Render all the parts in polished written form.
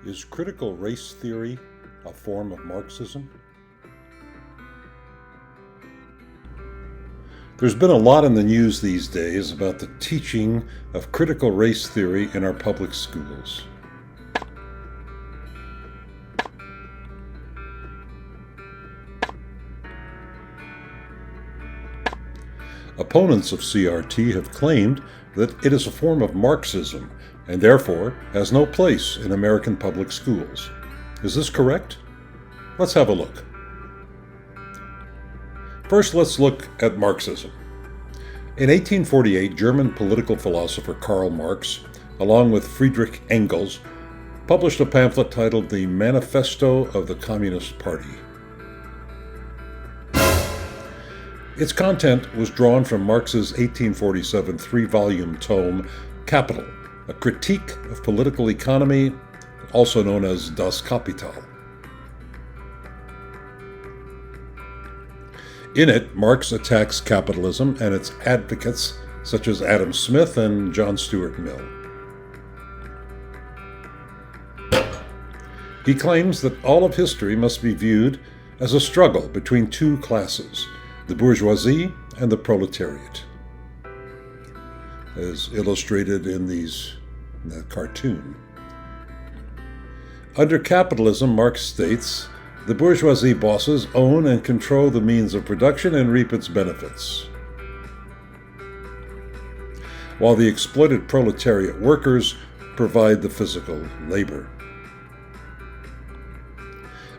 Is critical race theory a form of Marxism? There's been a lot in the news these days about the teaching of critical race theory in our public schools. Opponents of CRT have claimed that it is a form of Marxism and therefore has no place in American public schools. Is this correct? Let's have a look. First, let's look at Marxism. In 1848, German political philosopher Karl Marx, along with Friedrich Engels, published a pamphlet titled The Manifesto of the Communist Party. Its content was drawn from Marx's 1847 three-volume tome, Capital, a critique of political economy, also known as Das Kapital. In it, Marx attacks capitalism and its advocates, such as Adam Smith and John Stuart Mill. He claims that all of history must be viewed as a struggle between two classes, the bourgeoisie and the proletariat, as illustrated in the cartoon. Under capitalism, Marx states, the bourgeoisie bosses own and control the means of production and reap its benefits, while the exploited proletariat workers provide the physical labor.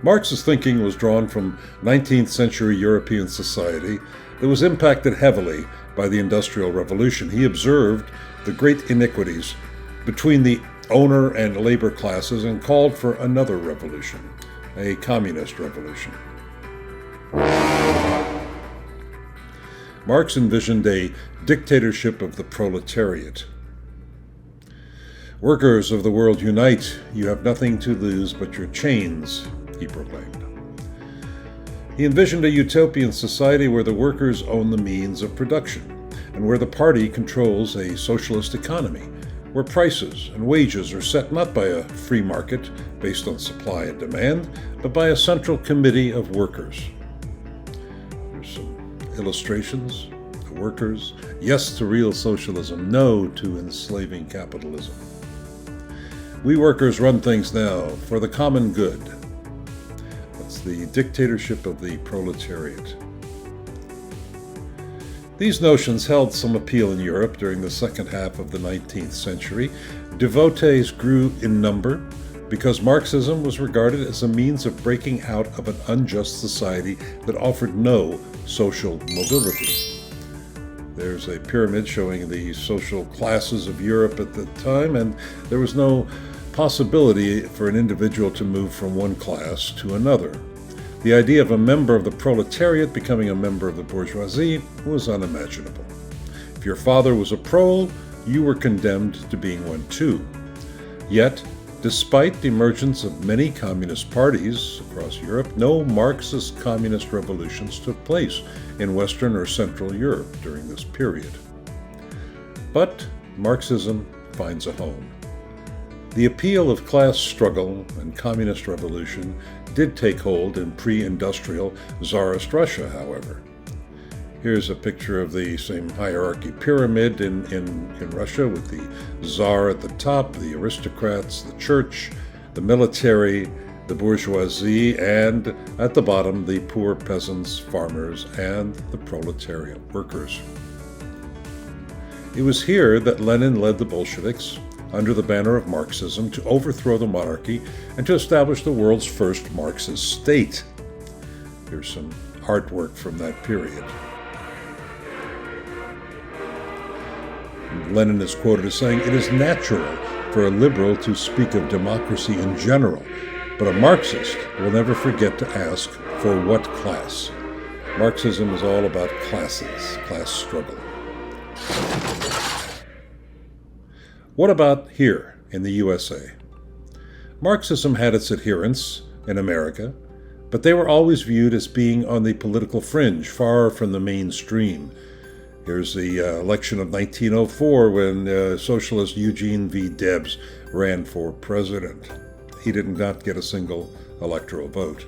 Marx's thinking was drawn from 19th century European society that was impacted heavily by the Industrial Revolution. He observed the great inequities between the owner and labor classes and called for another revolution, a communist revolution. Marx envisioned a dictatorship of the proletariat. Workers of the world unite, you have nothing to lose but your chains, he proclaimed. He envisioned a utopian society where the workers own the means of production, and where the party controls a socialist economy, where prices and wages are set not by a free market based on supply and demand, but by a central committee of workers. There's some illustrations. The workers, yes to real socialism, no to enslaving capitalism. We workers run things now for the common good. That's the dictatorship of the proletariat. These notions held some appeal in Europe during the second half of the 19th century. Devotees grew in number because Marxism was regarded as a means of breaking out of an unjust society that offered no social mobility. There's a pyramid showing the social classes of Europe at the time, and there was no possibility for an individual to move from one class to another. The idea of a member of the proletariat becoming a member of the bourgeoisie was unimaginable. If your father was a prole, you were condemned to being one too. Yet, despite the emergence of many communist parties across Europe, no Marxist communist revolutions took place in Western or Central Europe during this period. But Marxism finds a home. The appeal of class struggle and communist revolution did take hold in pre-industrial Tsarist Russia, however. Here's a picture of the same hierarchy pyramid in Russia, with the Tsar at the top, the aristocrats, the church, the military, the bourgeoisie, and at the bottom, the poor peasants, farmers, and the proletariat workers. It was here that Lenin led the Bolsheviks, under the banner of Marxism, to overthrow the monarchy and to establish the world's first Marxist state. Here's some artwork from that period. Lenin is quoted as saying, "It is natural for a liberal to speak of democracy in general, but a Marxist will never forget to ask for what class." Marxism is all about classes, class struggle. What about here in the USA? Marxism had its adherents in America, but they were always viewed as being on the political fringe, far from the mainstream. Here's the election of 1904 when socialist Eugene V. Debs ran for president. he did not get a single electoral vote.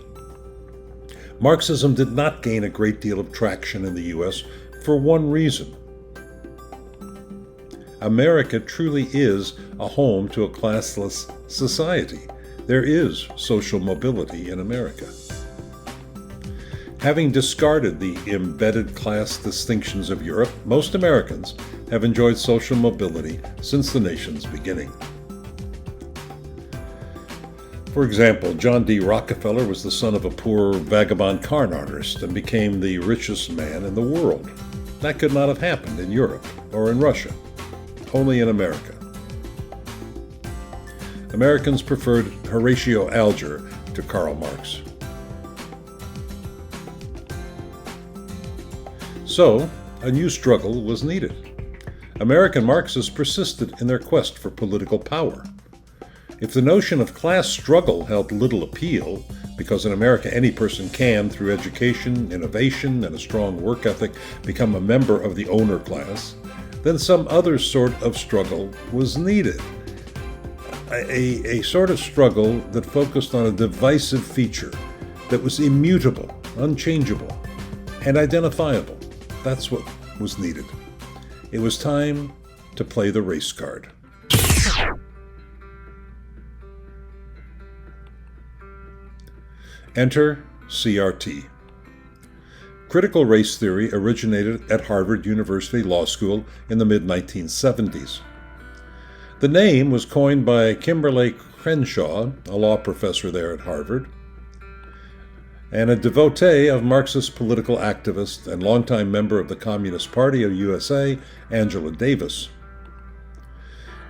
Marxism did not gain a great deal of traction in the U.S. for one reason. America truly is a home to a classless society. There is social mobility in America. Having discarded the embedded class distinctions of Europe, most Americans have enjoyed social mobility since the nation's beginning. For example, John D. Rockefeller was the son of a poor vagabond carn artist and became the richest man in the world. That could not have happened in Europe or in Russia, only in America. Americans preferred Horatio Alger to Karl Marx. So, a new struggle was needed. American Marxists persisted in their quest for political power. If the notion of class struggle held little appeal, because in America any person can, through education, innovation, and a strong work ethic, become a member of the owner class, then some other sort of struggle was needed. A sort of struggle that focused on a divisive feature that was immutable, unchangeable, and identifiable. That's what was needed. It was time to play the race card. Enter CRT. Critical race theory originated at Harvard University Law School in the mid-1970s. The name was coined by Kimberlé Crenshaw, a law professor there at Harvard, and a devotee of Marxist political activist and longtime member of the Communist Party of USA, Angela Davis.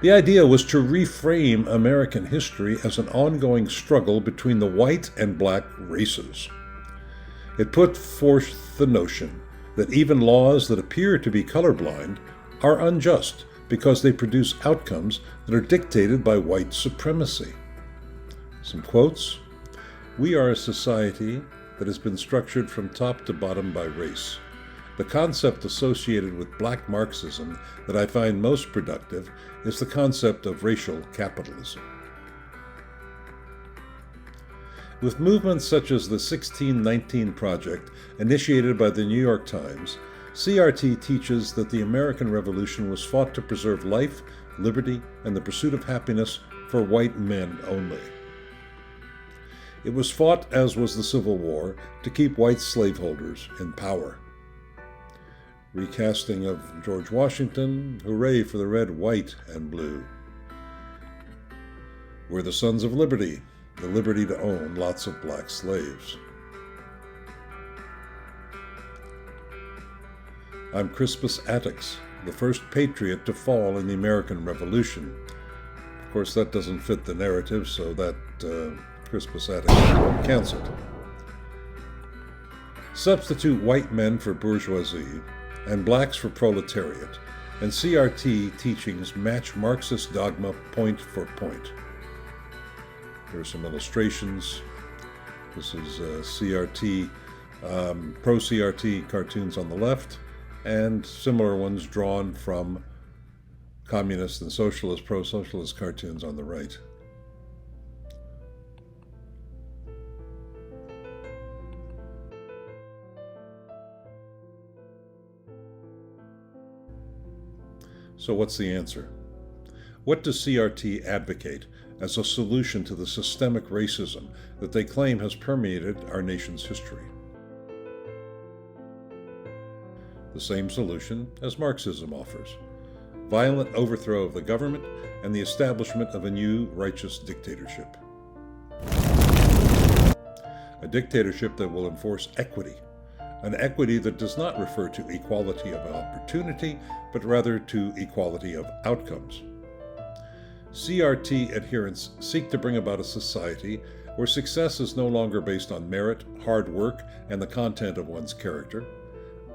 The idea was to reframe American history as an ongoing struggle between the white and black races. It put forth the notion that even laws that appear to be colorblind are unjust because they produce outcomes that are dictated by white supremacy. Some quotes. "We are a society that has been structured from top to bottom by race. The concept associated with black Marxism that I find most productive is the concept of racial capitalism." With movements such as the 1619 Project, initiated by the New York Times, CRT teaches that the American Revolution was fought to preserve life, liberty, and the pursuit of happiness for white men only. It was fought, as was the Civil War, to keep white slaveholders in power. Recasting of George Washington, hooray for the red, white, and blue. We're the sons of liberty, the liberty to own lots of black slaves. I'm Crispus Attucks, the first patriot to fall in the American Revolution. Of course, that doesn't fit the narrative, so that Crispus Attucks canceled. Substitute white men for bourgeoisie and blacks for proletariat, and CRT teachings match Marxist dogma point for point. Here are some illustrations. This is CRT, pro-CRT cartoons on the left, and similar ones drawn from communist and socialist, pro-socialist cartoons on the right. So what's the answer? What does CRT advocate as a solution to the systemic racism that they claim has permeated our nation's history? The same solution as Marxism offers: violent overthrow of the government and the establishment of a new righteous dictatorship. A dictatorship that will enforce equity, an equity that does not refer to equality of opportunity, but rather to equality of outcomes. CRT adherents seek to bring about a society where success is no longer based on merit, hard work, and the content of one's character,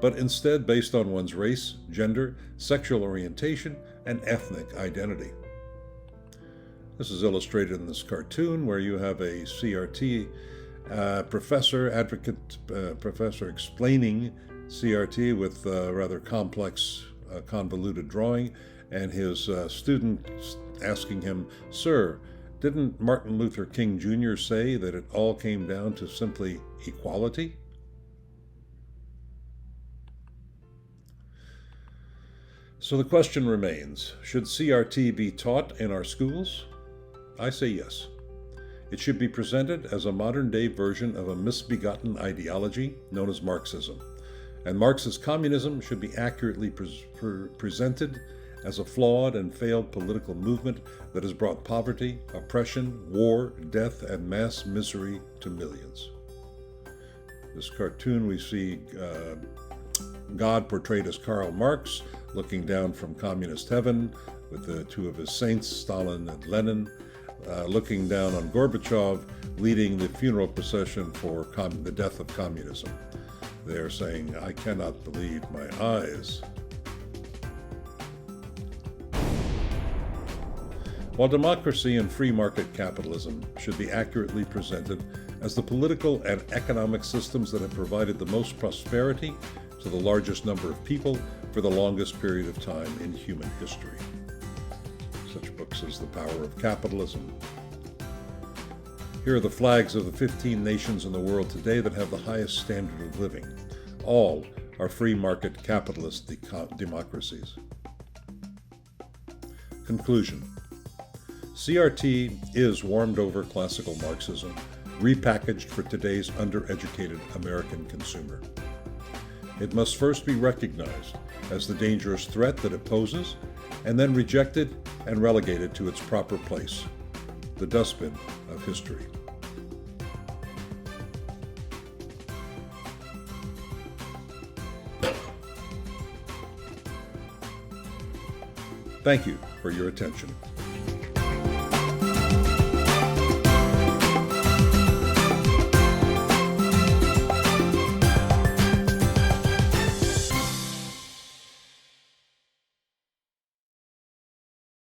but instead based on one's race, gender, sexual orientation, and ethnic identity. This is illustrated in this cartoon where you have a CRT professor explaining CRT with rather complex, convoluted drawing, and his student asking him, "Sir, Didn't Martin Luther King Jr. say that it all came down to simply equality? So the question remains, should CRT be taught in our schools? I say yes. It should be presented as a modern-day version of a misbegotten ideology known as Marxism, and Marxist communism should be accurately presented as a flawed and failed political movement that has brought poverty, oppression, war, death, and mass misery to millions. This cartoon we see God portrayed as Karl Marx, looking down from communist heaven with the two of his saints, Stalin and Lenin, looking down on Gorbachev, leading the funeral procession for the death of communism. They are saying, "I cannot believe my eyes." While democracy and free market capitalism should be accurately presented as the political and economic systems that have provided the most prosperity to the largest number of people for the longest period of time in human history. Such books as The Power of Capitalism. Here are the flags of the 15 nations in the world today that have the highest standard of living. All are free market capitalist democracies. Conclusion. CRT is warmed over classical Marxism, repackaged for today's undereducated American consumer. It must first be recognized as the dangerous threat that it poses, and then rejected and relegated to its proper place, the dustbin of history. Thank you for your attention.